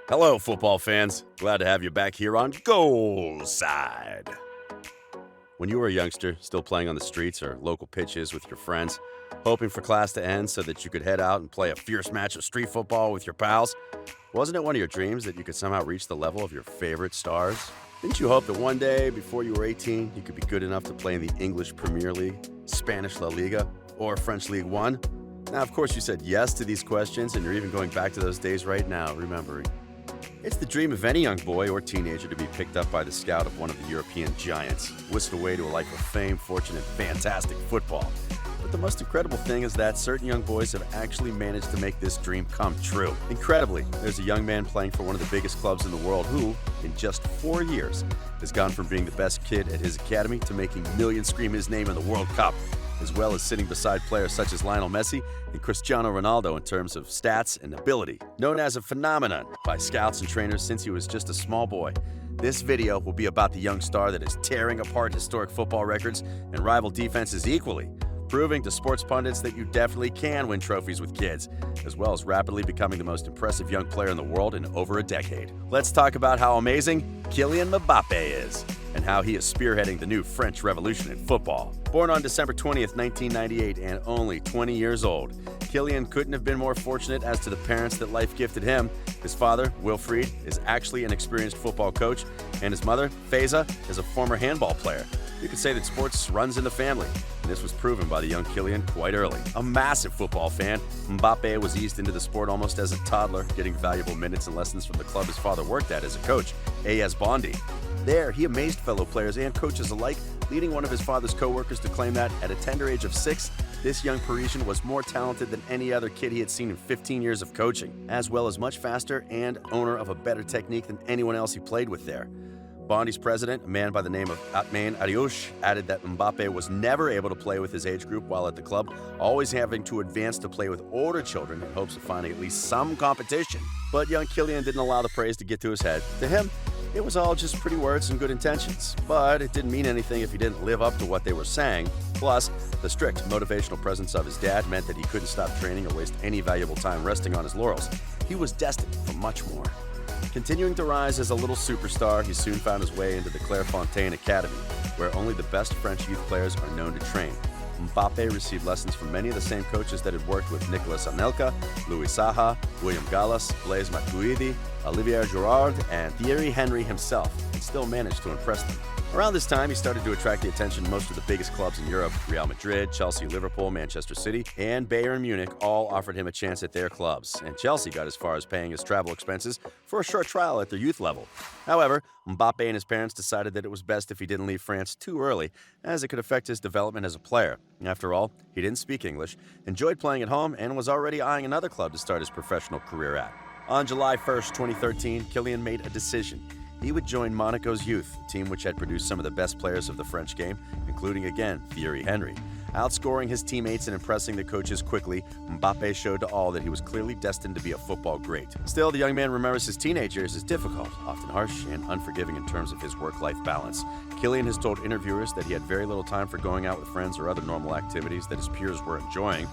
Hello, football fans. Glad to have you back here on Goal Side. When you were a youngster, still playing on the streets or local pitches with your friends, hoping for class to end so that you could head out and play a fierce match of street football with your pals, wasn't it one of your dreams that you could somehow reach the level of your favorite stars? Didn't you hope that one day, before you were 18, you could be good enough to play in the English Premier League, Spanish La Liga, or French League One? Now, of course, you said yes to these questions, and you're even going back to those days right now, remembering. It's the dream of any young boy or teenager to be picked up by the scout of one of the European giants, whisked away to a life of fame, fortune, and fantastic football. But the most incredible thing is that certain young boys have actually managed to make this dream come true. Incredibly, there's a young man playing for one of the biggest clubs in the world who, in just 4 years, has gone from being the best kid at his academy to making millions scream his name in the World Cup, as well as sitting beside players such as Lionel Messi and Cristiano Ronaldo in terms of stats and ability. Known as a phenomenon by scouts and trainers since he was just a small boy, this video will be about the young star that is tearing apart historic football records and rival defenses equally, proving to sports pundits that you definitely can win trophies with kids, as well as rapidly becoming the most impressive young player in the world in over a decade. Let's talk about how amazing Kylian Mbappé is, and how he is spearheading the new French Revolution in football. Born on December 20th, 1998, and only 20 years old, Kylian couldn't have been more fortunate as to the parents that life gifted him. His father, Wilfried, is actually an experienced football coach, and his mother, Faiza, is a former handball player. You could say that sports runs in the family, and this was proven by the young Kylian quite early. A massive football fan, Mbappé was eased into the sport almost as a toddler, getting valuable minutes and lessons from the club his father worked at as a coach, AS Bondy. There, he amazed fellow players and coaches alike, leading one of his father's co-workers to claim that, at a tender age of 6, this young Parisian was more talented than any other kid he had seen in 15 years of coaching, as well as much faster and owner of a better technique than anyone else he played with there. Bondy's president, a man by the name of Atmain Ariouche, added that Mbappé was never able to play with his age group while at the club, always having to advance to play with older children in hopes of finding at least some competition. But young Kylian didn't allow the praise to get to his head. To him, it was all just pretty words and good intentions, but it didn't mean anything if he didn't live up to what they were saying. Plus, the strict motivational presence of his dad meant that he couldn't stop training or waste any valuable time resting on his laurels. He was destined for much more. Continuing to rise as a little superstar, he soon found his way into the Clairefontaine Academy, where only the best French youth players are known to train. Mbappé received lessons from many of the same coaches that had worked with Nicolas Anelka, Louis Saha, William Gallas, Blaise Matuidi, Olivier Giroud, and Thierry Henry himself, and still managed to impress them. Around this time, he started to attract the attention of most of the biggest clubs in Europe. Real Madrid, Chelsea, Liverpool, Manchester City, and Bayern Munich all offered him a chance at their clubs, and Chelsea got as far as paying his travel expenses for a short trial at their youth level. However, Mbappé and his parents decided that it was best if he didn't leave France too early, as it could affect his development as a player. After all, he didn't speak English, enjoyed playing at home, and was already eyeing another club to start his professional career at. On July 1st, 2013, Kylian made a decision. He would join Monaco's youth, a team which had produced some of the best players of the French game, including again Thierry Henry. Outscoring his teammates and impressing the coaches quickly, Mbappé showed to all that he was clearly destined to be a football great. Still, the young man remembers his teenage years as difficult, often harsh and unforgiving in terms of his work-life balance. Kylian has told interviewers that he had very little time for going out with friends or other normal activities that his peers were enjoying.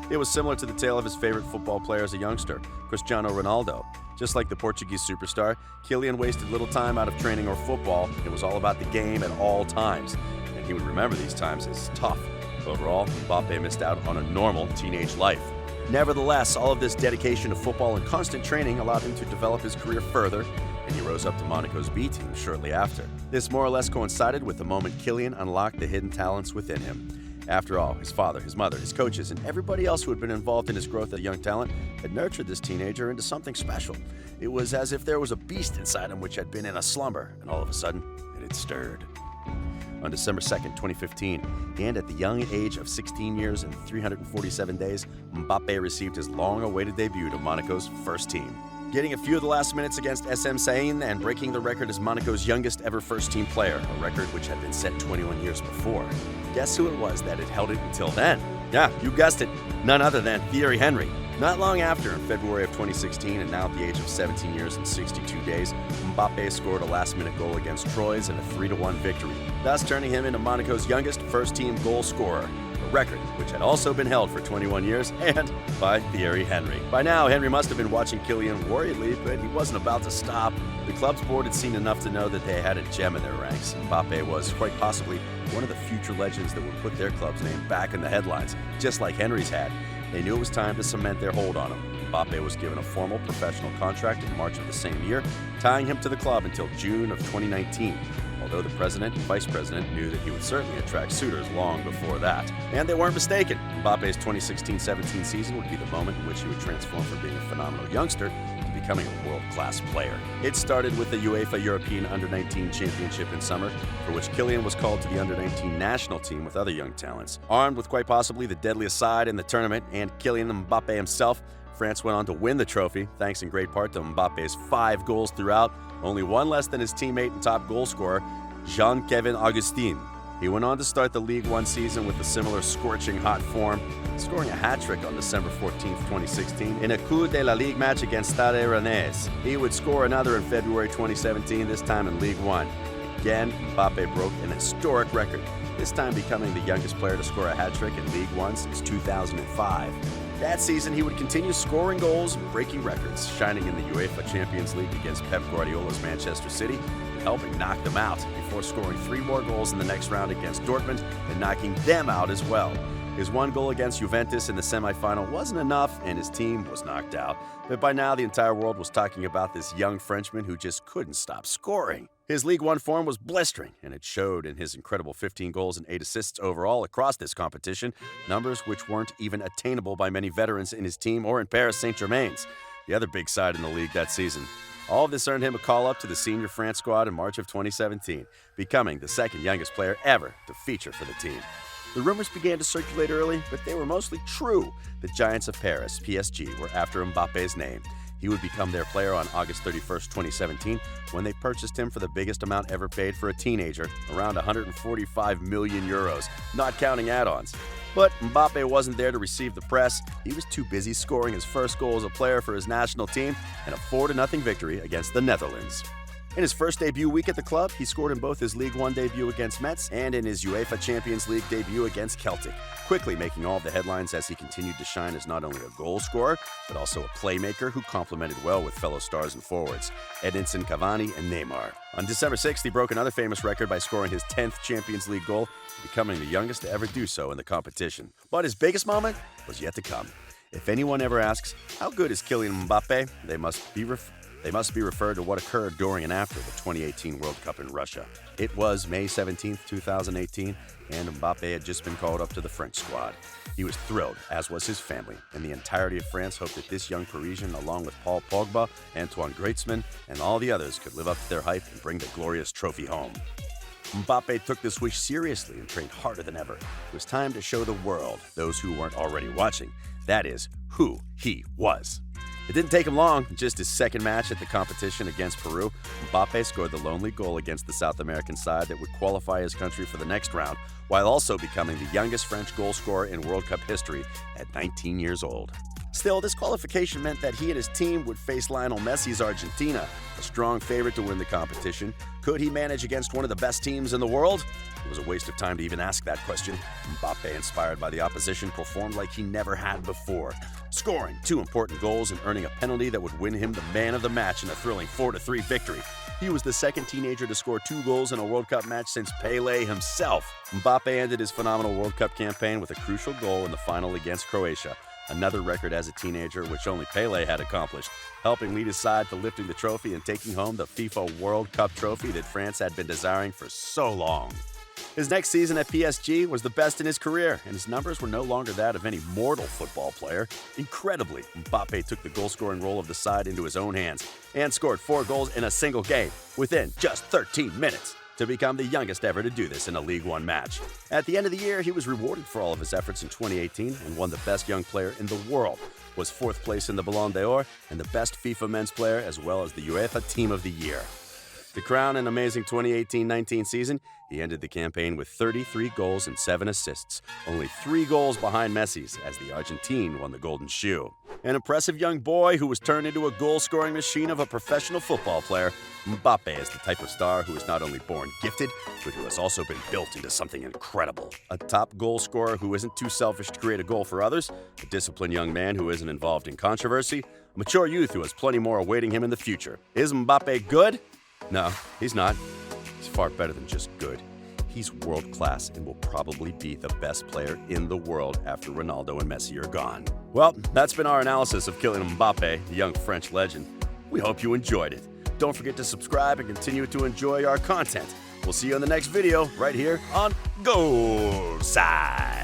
It was similar to the tale of his favorite football player as a youngster, Cristiano Ronaldo. Just like the Portuguese superstar, Kylian wasted little time out of training or football. It was all about the game at all times, and he would remember these times as tough. Overall, Mbappé missed out on a normal teenage life. Nevertheless, all of this dedication to football and constant training allowed him to develop his career further, and he rose up to Monaco's B team shortly after. This more or less coincided with the moment Kylian unlocked the hidden talents within him. After all, his father, his mother, his coaches, and everybody else who had been involved in his growth as a young talent had nurtured this teenager into something special. It was as if there was a beast inside him which had been in a slumber, and all of a sudden, it had stirred. On December 2nd, 2015, and at the young age of 16 years and 347 days, Mbappé received his long-awaited debut to Monaco's first team. Getting a few of the last minutes against SM Seine and breaking the record as Monaco's youngest ever first-team player, a record which had been set 21 years before. Guess who it was that had held it until then? Yeah, you guessed it, none other than Thierry Henry. Not long after, in February of 2016, and now at the age of 17 years and 62 days, Mbappé scored a last-minute goal against Troyes in a 3-1 victory, thus turning him into Monaco's youngest first-team goal scorer. a record which had also been held for 21 years, and by Thierry Henry. By now, Henry must have been watching Kylian worriedly, but he wasn't about to stop. The club's board had seen enough to know that they had a gem in their ranks. Mbappé was quite possibly one of the future legends that would put their club's name back in the headlines, just like Henry's had. They knew it was time to cement their hold on him. Mbappé was given a formal professional contract in March of the same year, tying him to the club until June of 2019. Although the president and vice president knew that he would certainly attract suitors long before that. And they weren't mistaken. Mbappé's 2016-17 season would be the moment in which he would transform from being a phenomenal youngster to becoming a world-class player. It started with the UEFA European Under-19 Championship in summer, for which Kylian was called to the Under-19 national team with other young talents. Armed with quite possibly the deadliest side in the tournament and Kylian Mbappé himself, France went on to win the trophy, thanks in great part to Mbappé's 5 goals throughout, only one less than his teammate and top goal scorer, Jean-Kevin Augustin. He went on to start the League One season with a similar scorching hot form, scoring a hat-trick on December 14, 2016, in a Coupe de la Ligue match against Stade Rennais. He would score another in February 2017, this time in League One. Again, Mbappé broke an historic record, this time becoming the youngest player to score a hat-trick in League One since 2005. That season, he would continue scoring goals and breaking records, shining in the UEFA Champions League against Pep Guardiola's Manchester City, helping knock them out, before scoring 3 more goals in the next round against Dortmund and knocking them out as well. His 1 goal against Juventus in the semifinal wasn't enough, and his team was knocked out. But by now, the entire world was talking about this young Frenchman who just couldn't stop scoring. His League One form was blistering, and it showed in his incredible 15 goals and 8 assists overall across this competition, numbers which weren't even attainable by many veterans in his team or in Paris Saint-Germain's, the other big side in the league that season. All of this earned him a call-up to the senior France squad in March of 2017, becoming the second youngest player ever to feature for the team. The rumors began to circulate early, but they were mostly true. The Giants of Paris, PSG, were after Mbappé's name. He would become their player on August 31st, 2017, when they purchased him for the biggest amount ever paid for a teenager, around 145 million euros, not counting add-ons. But Mbappé wasn't there to receive the press. He was too busy scoring his first goal as a player for his national team in a 4-0 victory against the Netherlands. In his first debut week at the club, he scored in both his League One debut against Metz and in his UEFA Champions League debut against Celtic, quickly making all of the headlines as he continued to shine as not only a goal scorer, but also a playmaker who complemented well with fellow stars and forwards, Edinson Cavani and Neymar. On December 6th, he broke another famous record by scoring his 10th Champions League goal, becoming the youngest to ever do so in the competition. But his biggest moment was yet to come. If anyone ever asks, how good is Kylian Mbappé, they must be referred to what occurred during and after the 2018 World Cup in Russia. It was May 17, 2018, and Mbappé had just been called up to the French squad. He was thrilled, as was his family, and the entirety of France hoped that this young Parisian, along with Paul Pogba, Antoine Griezmann, and all the others, could live up to their hype and bring the glorious trophy home. Mbappé took this wish seriously and trained harder than ever. It was time to show the world, those who weren't already watching, that is, who he was. It didn't take him long. Just his second match at the competition against Peru, Mbappé scored the lonely goal against the South American side that would qualify his country for the next round, while also becoming the youngest French goal scorer in World Cup history at 19 years old. Still, this qualification meant that he and his team would face Lionel Messi's Argentina, a strong favorite to win the competition. Could he manage against one of the best teams in the world? It was a waste of time to even ask that question. Mbappé, inspired by the opposition, performed like he never had before, scoring 2 important goals and earning a penalty that would win him the man of the match in a thrilling 4-3 victory. He was the second teenager to score 2 goals in a World Cup match since Pelé himself. Mbappé ended his phenomenal World Cup campaign with a crucial goal in the final against Croatia, another record as a teenager which only Pelé had accomplished, helping lead his side to lifting the trophy and taking home the FIFA World Cup trophy that France had been desiring for so long. His next season at PSG was the best in his career, and his numbers were no longer that of any mortal football player. Incredibly, Mbappé took the goal-scoring role of the side into his own hands and scored 4 goals in a single game within just 13 minutes to become the youngest ever to do this in a League One match. At the end of the year, he was rewarded for all of his efforts in 2018 and won the best young player in the world, was 4th place in the Ballon d'Or, and the best FIFA men's player as well as the UEFA Team of the Year. To crown an amazing 2018-19 season, he ended the campaign with 33 goals and 7 assists, only 3 goals behind Messi's as the Argentine won the Golden Shoe. An impressive young boy who was turned into a goal-scoring machine of a professional football player, Mbappé is the type of star who is not only born gifted, but who has also been built into something incredible. A top goal scorer who isn't too selfish to create a goal for others, a disciplined young man who isn't involved in controversy, a mature youth who has plenty more awaiting him in the future. Is Mbappé good? No, he's not. He's far better than just good. He's world-class and will probably be the best player in the world after Ronaldo and Messi are gone. Well, that's been our analysis of Kylian Mbappé, the young French legend. We hope you enjoyed it. Don't forget to subscribe and continue to enjoy our content. We'll see you in the next video right here on Goal Side.